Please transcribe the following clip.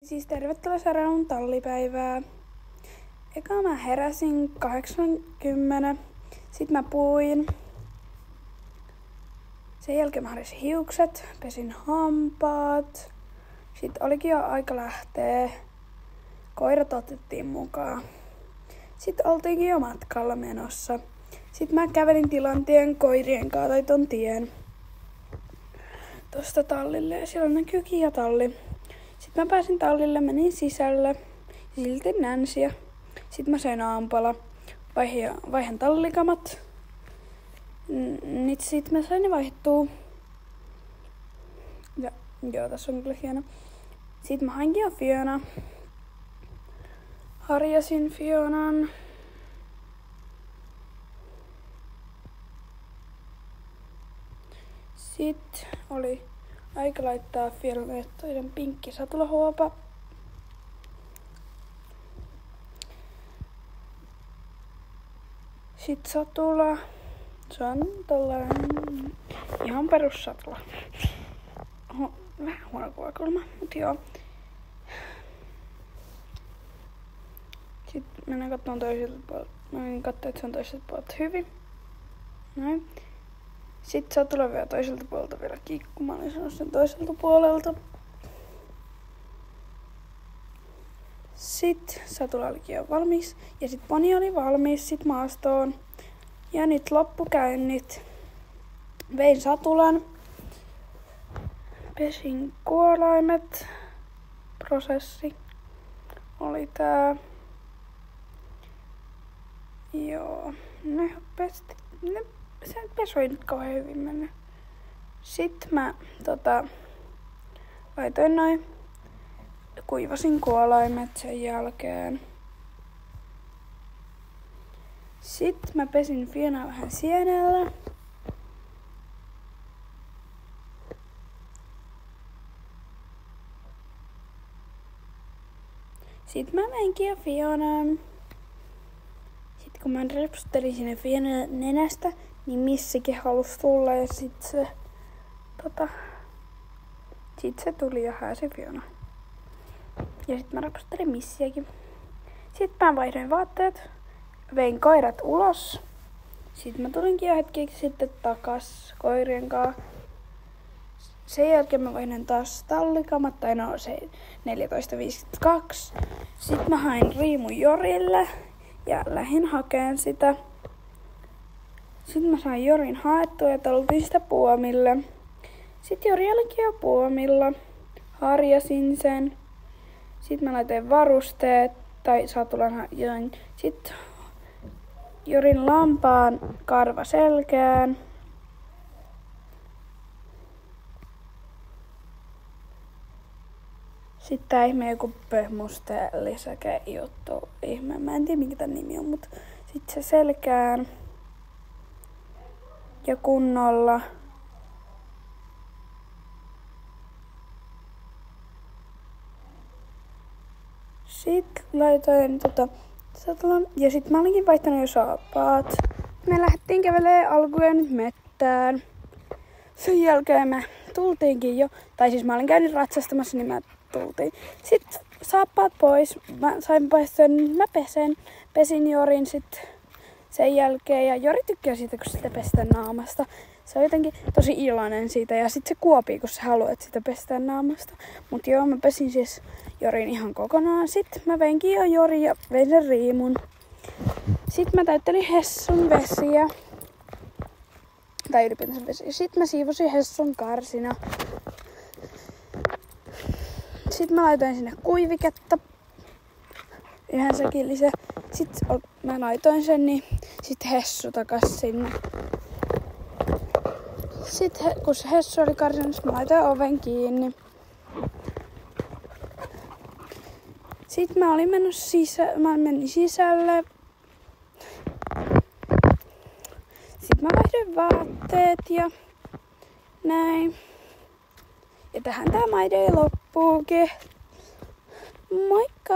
Siis tervetuloa seuraamaan tallipäivää. Eka mä heräsin 80. Sit mä puin. Sen jälkeen mä harjasin hiukset, pesin hampaat. Sitten olikin jo aika lähteä. Koirat otettiin mukaan. Sitten oltiinkin jo matkalla menossa. Sitten mä kävelin tilantien koirien kanssa tai ton tien. Tosta tallille ja siellä näkyy talli. Sitten mä pääsin tallille, menin sisälle. Silti Nancyä. Sitten mä söin aamupala. Vaihan tallikamat. Sitten mä sain ne vaihtuu. Ja joo, tässä on kyllä hieno. Sitten mä hainkin jo Fiona. Harjasin Fionan. Sitten oli aika laittaa Fionalle toinen pinkki satulahuopa. Sitten satula. Se on tollainen ihan perussatula. Vähän huono kuvakulma, mut joo. Sitten mennään katsomaan toiselta puolelta. Mä menin katsoa, että se on toiselta puolelta hyvin. Noin. Sitten satula vielä toiselta puolelta vielä kiikku. Mä olin sanonut sen toiselta puolelta. Sitten satula olikin jo valmis. Ja sitten poni oli valmis sit maastoon. Ja nyt loppukäynnit. Vein satulan. Pesin kuolaimet. Prosessi oli tää. Joo. Se pesu ei nyt kauhean hyvin mennyt. Sitten mä laitoin noin. Kuivasin kuolaimet sen jälkeen. Sitten mä pesin Fionaa vähän sienellä. Sitten mä menkin jo Fionaan. Sitten kun mä repsuttelin sinne Fionan nenästä, niin Missikin halusi tulla ja sit se tuli ja hääsi Fiona. Ja sit mä repsuttelin Missiäkin. Sitten mä vaihdoin vaatteet. Vein koirat ulos. Sitten mä tulinkin jo hetkeksi sitten takas koirien kanssa. Sen jälkeen mä vaihdoin taas tallikamat, tai no se 14.52. Sitten mä hain Riimun Jorille ja lähdin hakemaan sitä. Sitten mä sain Jorin haettua ja tultiin sitä puomille. Sitten Jori olikin jo puomilla. Harjasin sen. Sitten mä laitoin varusteet tai satulan join. Sitten Jorin lampaan karva selkään. Sitten tää ihme joku pöhmuste lisäke juttu. Ihme, mä en tiedä mikä tän nimi on, mut sit se selkään. Ja kunnolla. Sitten laitoin satulan. Ja sit mä olinkin vaihtanut jo saappaat. Me lähdettiin kävelemään alkuun nyt mettään. Sen jälkeen me tultiinkin jo. Tai siis mä olin käynyt ratsastamassa, niin mä tultiin. Sitten saappaat pois. Mä pesin Jorin sit sen jälkeen. Ja Jori tykkää siitä, kun sitä pestään naamasta. Se on jotenkin tosi iloinen siitä. Ja sit se kuopii, kun se haluaa, että sitä pestään naamasta. Mut joo, mä pesin siis Jorin ihan kokonaan. Sitten mä veinkin jo Jorin ja vein sen Riimun. Sitten mä täyttelin Hessun vesiä. Tai ylipäätänsä vesiä. Sitten mä siivosin Hessun karsina. Sitten mä laitoin sinne kuiviketta. Yhden säkillisen. Sitten mä laitoin sen, niin sitten Hessu takas sinne. Sitten kun se Hessu oli karsinassa, mä laitoin oven kiinni. Sitten mä olin mennyt menin sisälle. Sitten mä vaihdoin vaatteet ja näin. Ja tähän tää maide loppuukin. Moikka!